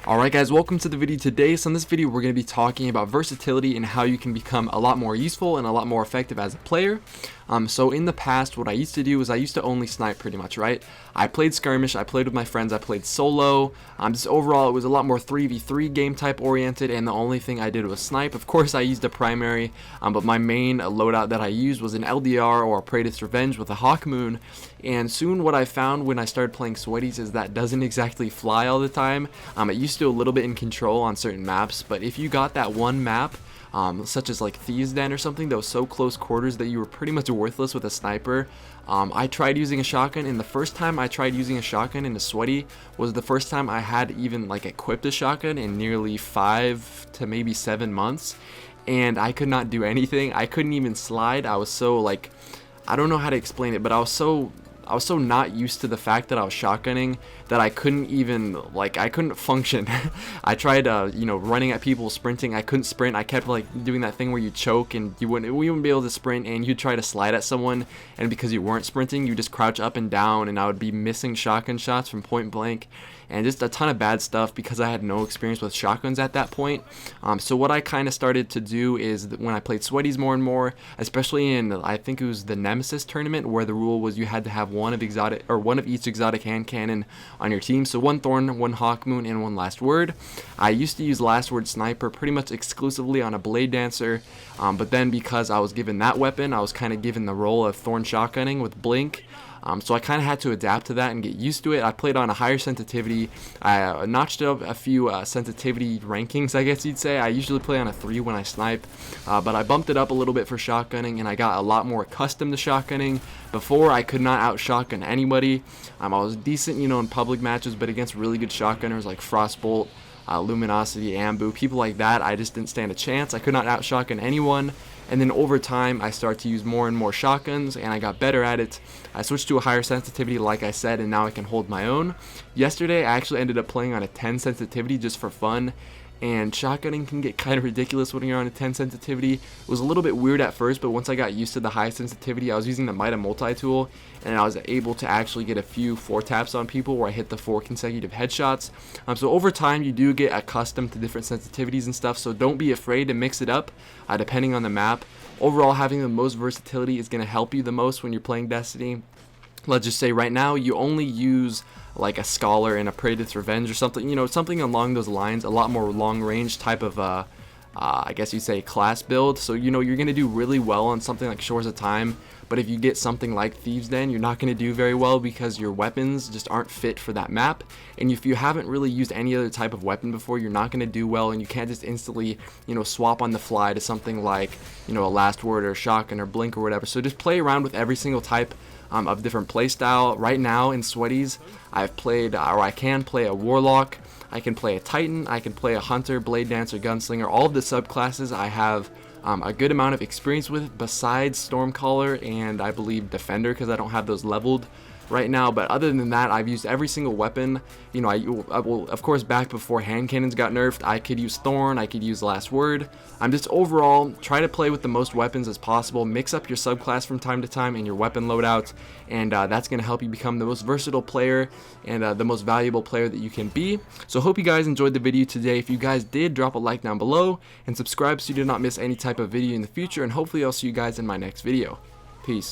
Alright guys, welcome to the video today. So in this video we're going to be talking about versatility and how you can become a lot more useful and a lot more effective as a player. So in the past what I used to do is I used to only snipe pretty much, right? I played skirmish, I played with my friends, I played solo. Just overall it was a lot more 3v3 game type oriented, and the only thing I did was snipe. Of course I used a primary, but my main loadout that I used was an LDR or a Praetor's Revenge with a Hawk Moon. And soon what I found when I started playing sweaties is that doesn't exactly fly all the time. It used to a little bit in control on certain maps, but if you got that one map, such as like Thieves' Den or something that was so close quarters that you were pretty much worthless with a sniper. I tried using a shotgun, and the first time I tried using a shotgun in a sweaty was the first time I had even like equipped a shotgun in nearly 5 to maybe 7 months, and I could not do anything. I couldn't even slide. I was so like, I don't know how to explain it, but I was so not used to the fact that I was shotgunning that I couldn't even, like, I couldn't function. I tried, running at people, sprinting. I couldn't sprint. I kept, like, doing that thing where you choke and you wouldn't be able to sprint, and you'd try to slide at someone, and because you weren't sprinting, you just crouch up and down, and I would be missing shotgun shots from point blank, and just a ton of bad stuff because I had no experience with shotguns at that point. So what I kind of started to do is that when I played sweaties more and more, especially in, I think it was the Nemesis tournament, where the rule was you had to have one of each exotic hand cannon on your team. So one Thorn, one Hawk Moon, and one Last Word. I used to use Last Word Sniper pretty much exclusively on a Blade Dancer, but then because I was given that weapon, I was kind of given the role of Thorn shotgunning with Blink. So I kind of had to adapt to that and get used to it. I played on a higher sensitivity. I notched up a few sensitivity rankings, I guess you'd say. I usually play on a 3 when I snipe, but I bumped it up a little bit for shotgunning, and I got a lot more accustomed to shotgunning. Before, I could not out shotgun anybody. I was decent, in public matches, but against really good shotgunners like Frostbolt, Luminosity, Ambu, people like that, I just didn't stand a chance. I could not out shotgun anyone. And then over time, I started to use more and more shotguns, and I got better at it. I switched to a higher sensitivity, like I said, and now I can hold my own. Yesterday, I actually ended up playing on a 10 sensitivity just for fun, and shotgunning can get kind of ridiculous when you're on a 10 sensitivity. It was a little bit weird at first, but once I got used to the high sensitivity, I was using the Mida multi-tool, and I was able to actually get a few 4 taps on people where I hit the 4 consecutive headshots. So over time, you do get accustomed to different sensitivities and stuff, so don't be afraid to mix it up depending on the map. Overall, having the most versatility is going to help you the most when you're playing Destiny. Let's just say right now you only use like a Scholar and a Praetor's Revenge or something, something along those lines, a lot more long range type of I guess you'd say class build. So you're going to do really well on something like Shores of Time, but if you get something like Thieves' Den, you're not going to do very well because your weapons just aren't fit for that map. And if you haven't really used any other type of weapon before, you're not going to do well, and you can't just instantly swap on the fly to something like a Last Word or Shotgun or Blink or whatever. So just play around with every single type of different playstyle. Right now in sweaties, I've played, or I can play a Warlock, I can play a Titan, I can play a Hunter, Blade Dancer, Gunslinger. All of the subclasses I have a good amount of experience with, besides Stormcaller and I believe Defender, because I don't have those leveled right now. But other than that, I've used every single weapon. I will, of course, back before hand cannons got nerfed, I could use Thorn, I could use Last Word. I'm just overall try to play with the most weapons as possible, mix up your subclass from time to time and your weapon loadouts, and that's going to help you become the most versatile player and the most valuable player that you can be. So hope you guys enjoyed the video today. If you guys did, drop a like down below and subscribe so you do not miss any type of video in the future, and hopefully I'll see you guys in my next video. Peace.